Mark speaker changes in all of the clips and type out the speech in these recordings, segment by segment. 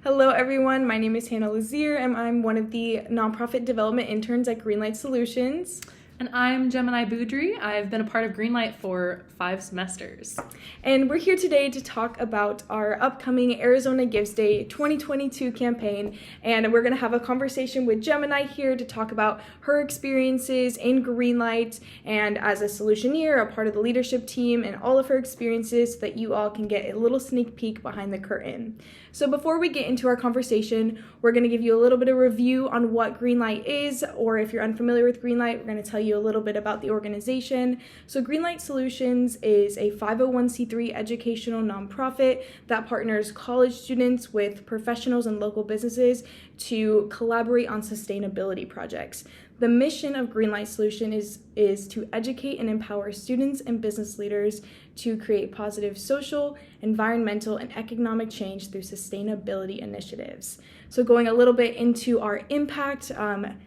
Speaker 1: Hello everyone, my name is Hannah Lazier and I'm one of the nonprofit development interns at GreenLight Solutions.
Speaker 2: And I'm Gemini Boudry. I've been a part of GreenLight for 5 semesters.
Speaker 1: And we're here today to talk about our upcoming Arizona Gives Day 2022 campaign. And we're going to have a conversation with Gemini here to talk about her experiences in GreenLight and as a Solutioneer, a part of the leadership team, and all of her experiences so that you all can get a little sneak peek behind the curtain. So before we get into our conversation, we're going to give you a little bit of review on what GreenLight is, or if you're unfamiliar with GreenLight, we're going to tell you a little bit about the organization. So GreenLight Solutions is a 501c3 educational nonprofit that partners college students with professionals and local businesses to collaborate on sustainability projects. The mission of GreenLight Solution is to educate and empower students and business leaders to create positive social, environmental, and economic change through sustainability initiatives. So going a little bit into our impact,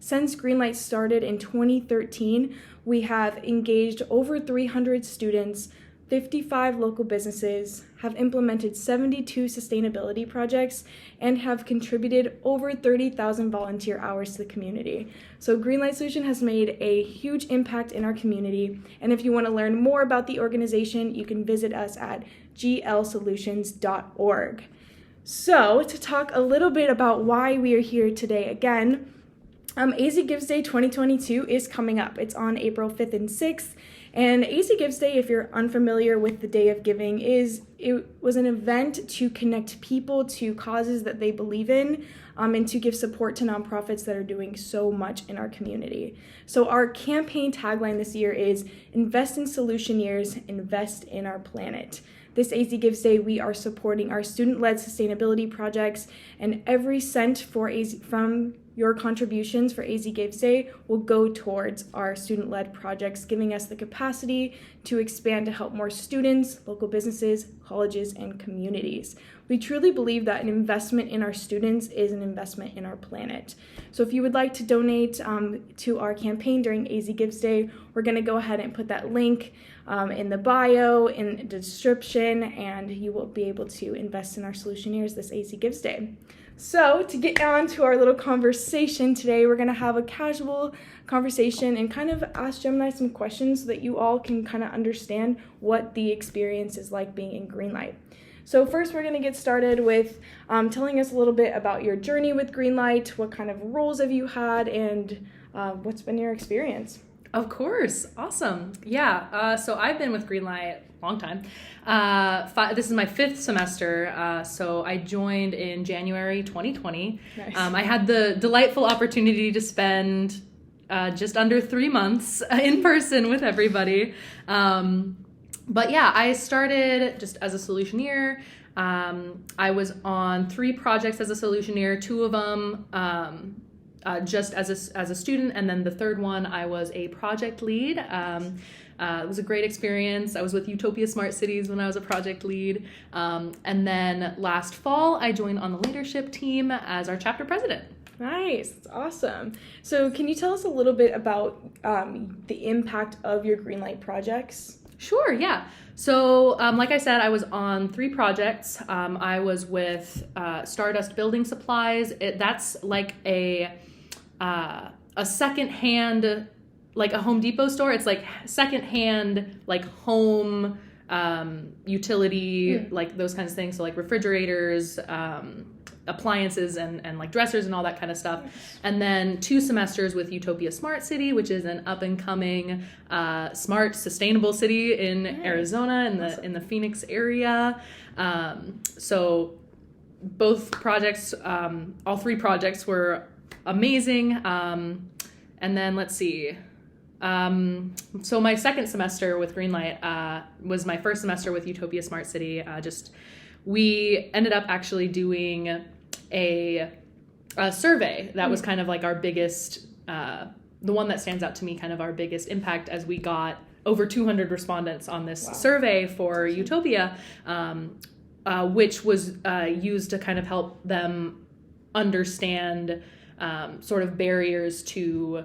Speaker 1: since GreenLight started in 2013, we have engaged over 300 students, 55 local businesses, have implemented 72 sustainability projects, and have contributed over 30,000 volunteer hours to the community. So GreenLight Solution has made a huge impact in our community, and if you want to learn more about the organization, you can visit us at glsolutions.org. So to talk a little bit about why we are here today again, AZ Gives Day 2022 is coming up. It's on April 5th and 6th. And AZ Gives Day, if you're unfamiliar with the Day of Giving, it was an event to connect people to causes that they believe in, and to give support to nonprofits that are doing so much in our community. So our campaign tagline this year is Invest in Solutioneers, Invest in Our Planet. This AZ Gives Day, we are supporting our student-led sustainability projects, and every cent from your contributions for AZ Gives Day will go towards our student-led projects, giving us the capacity to expand to help more students, local businesses, colleges, and communities. We truly believe that an investment in our students is an investment in our planet. So if you would like to donate to our campaign during AZ Gives Day, we're going to go ahead and put that link in the bio, in the description, and you will be able to invest in our Solutioneers this AZ Gives Day. So to get on to our little conversation today, we're going to have a casual conversation and kind of ask Gemini some questions so that you all can kind of understand what the experience is like being in GreenLight. So first, we're going to get started with telling us a little bit about your journey with GreenLight, what kind of roles have you had, and what's been your experience?
Speaker 2: Of course. Awesome. Yeah. So I've been with GreenLight a long time. This is my 5th semester. So I joined in January 2020.
Speaker 1: Nice.
Speaker 2: I had the delightful opportunity to spend just under 3 months in person with everybody. But yeah, I started just as a Solutioneer. I was on 3 projects as a Solutioneer, 2 of them just as a student, and then the 3rd one I was a project lead. It was a great experience. I was with Utopia Smart Cities when I was a project lead. And then last fall, I joined on the leadership team as our chapter president.
Speaker 1: Nice. That's awesome. So can you tell us a little bit about the impact of your GreenLight projects?
Speaker 2: Sure, yeah. So like I said, I was on 3 projects. I was with Stardust Building Supplies. That's like a secondhand, like a Home Depot store. It's like secondhand, like home utility, like those kinds of things. So like refrigerators, appliances, and like dressers and all that kind of stuff. And then 2 semesters with Utopia Smart City, which is an up and coming smart, sustainable city in Arizona, in the Phoenix area. So both projects, all 3 projects were amazing. And then let's see. So my 2nd semester with GreenLight was my 1st semester with Utopia Smart City. We ended up actually doing a survey that was kind of like our biggest, the one that stands out to me, kind of our biggest impact, as we got over 200 respondents on this survey for Utopia, which was used to kind of help them understand sort of barriers to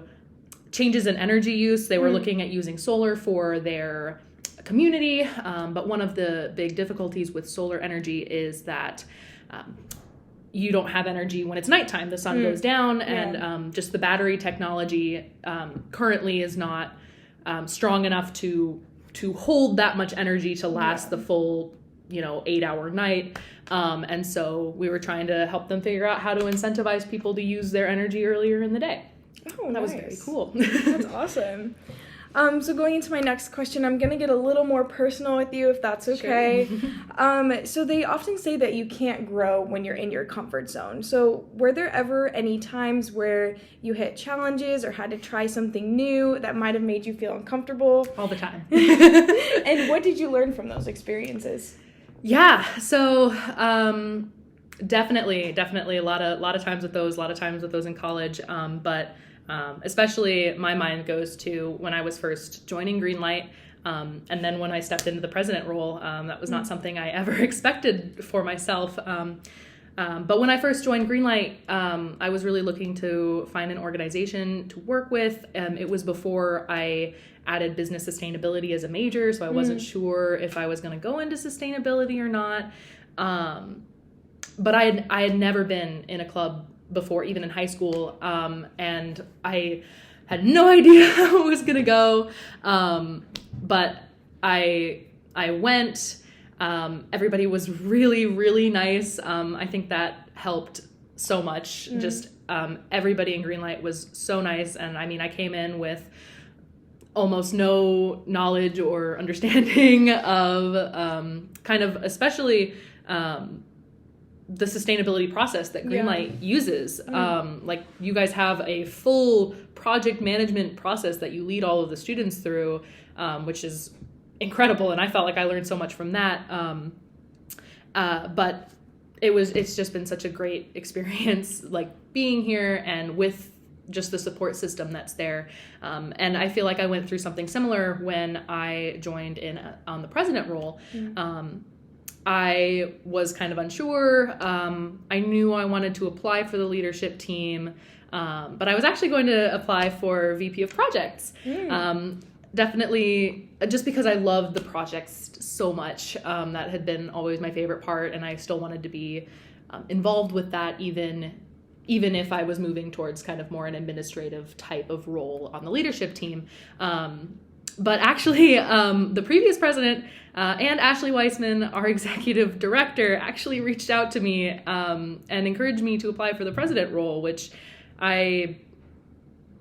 Speaker 2: changes in energy use. They were looking at using solar for their community, but one of the big difficulties with solar energy is that you don't have energy when it's nighttime. The sun goes down, and just the battery technology currently is not strong enough to hold that much energy to last the full 8-hour night. And so we were trying to help them figure out how to incentivize people to use their energy earlier in the day.
Speaker 1: Oh,
Speaker 2: that was very cool.
Speaker 1: That's awesome. So going into my next question, I'm going to get a little more personal with you, if that's okay. Sure. So they often say that you can't grow when you're in your comfort zone. So were there ever any times where you hit challenges or had to try something new that might have made you feel uncomfortable?
Speaker 2: All the time.
Speaker 1: And what did you learn from those experiences?
Speaker 2: Yeah, so definitely a lot of times with those in college, but especially my mind goes to when I was first joining GreenLight, and then when I stepped into the president role. That was not something I ever expected for myself. But when I first joined GreenLight, I was really looking to find an organization to work with. It was before I added business sustainability as a major, so I wasn't sure if I was going to go into sustainability or not. But I had never been in a club before, even in high school, and I had no idea how it was going to go. But I went. Everybody was really, really nice. I think that helped so much. Just everybody in GreenLight was so nice. And I mean, I came in with almost no knowledge or understanding of kind of especially the sustainability process that GreenLight uses. Like you guys have a full project management process that you lead all of the students through, which is incredible, and I felt like I learned so much from that. But it's just been such a great experience, like being here and with just the support system that's there. And I feel like I went through something similar when I joined in on the president role. I was kind of unsure. I knew I wanted to apply for the leadership team, but I was actually going to apply for VP of projects. Definitely just because I loved the projects so much. That had been always my favorite part, and I still wanted to be involved with that, even if I was moving towards kind of more an administrative type of role on the leadership team. But actually, the previous president and Ashley Weissman, our executive director, actually reached out to me and encouraged me to apply for the president role, which I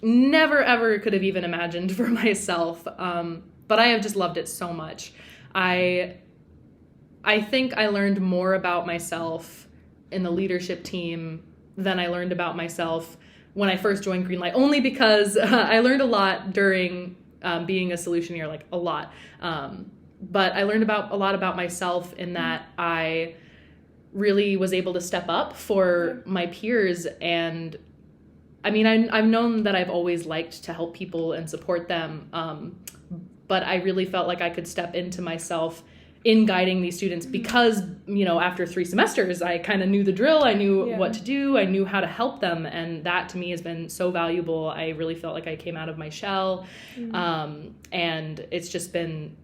Speaker 2: never, ever could have even imagined for myself. But I have just loved it so much. I think I learned more about myself in the leadership team than I learned about myself when I first joined GreenLight, only because I learned a lot during being a Solutioneer, like a lot. But I learned a lot about myself in that I really was able to step up for my peers. And I mean, I've known that I've always liked to help people and support them. But I really felt like I could step into myself in guiding these students because, after 3 semesters, I kind of knew the drill. I knew what to do. I knew how to help them. And that to me has been so valuable. I really felt like I came out of my shell. And it's just been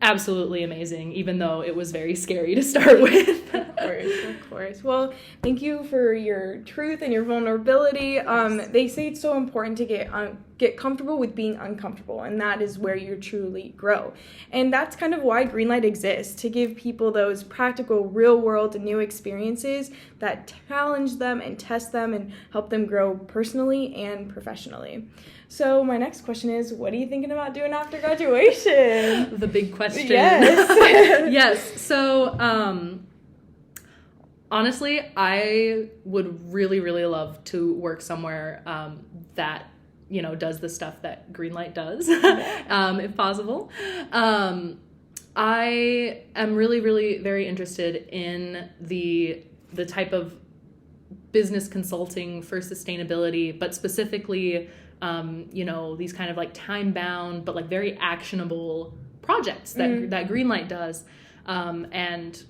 Speaker 2: absolutely amazing, even though it was very scary to start with.
Speaker 1: Of course. Well, thank you for your truth and your vulnerability. They say it's so important to get comfortable with being uncomfortable, and that is where you truly grow. And that's kind of why GreenLight exists, to give people those practical, real-world, and new experiences that challenge them and test them and help them grow personally and professionally. So my next question is, what are you thinking about doing after graduation?
Speaker 2: The big question.
Speaker 1: Yes.
Speaker 2: Yes. So, honestly, I would really, really love to work somewhere that, does the stuff that GreenLight does, if possible. I am really, really very interested in the type of business consulting for sustainability, but specifically these kind of like time-bound but like very actionable projects that GreenLight does. And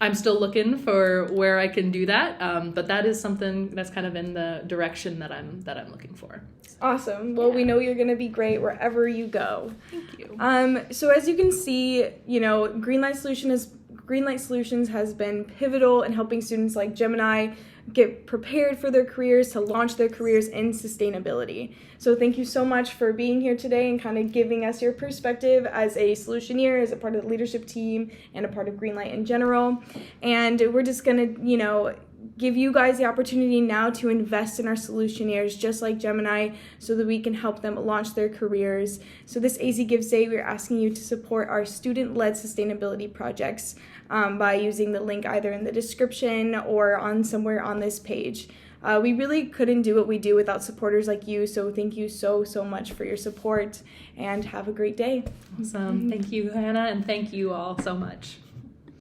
Speaker 2: I'm still looking for where I can do that, but that is something that's kind of in the direction that I'm looking for.
Speaker 1: Awesome. Well, we know you're going to be great wherever you go.
Speaker 2: Thank you.
Speaker 1: So as you can see, GreenLight GreenLight Solutions has been pivotal in helping students like Gemini get prepared for their careers, to launch their careers in sustainability. So thank you so much for being here today and kind of giving us your perspective as a Solutioneer, as a part of the leadership team, and a part of GreenLight in general. And we're just going to, give you guys the opportunity now to invest in our Solutioneers, just like Gemini, so that we can help them launch their careers. So this AZ Gives Day, we're asking you to support our student-led sustainability projects by using the link either in the description or on somewhere on this page. We really couldn't do what we do without supporters like you, so thank you so much for your support, and have a great day.
Speaker 2: Awesome. Thank you, Hannah, and thank you all so much.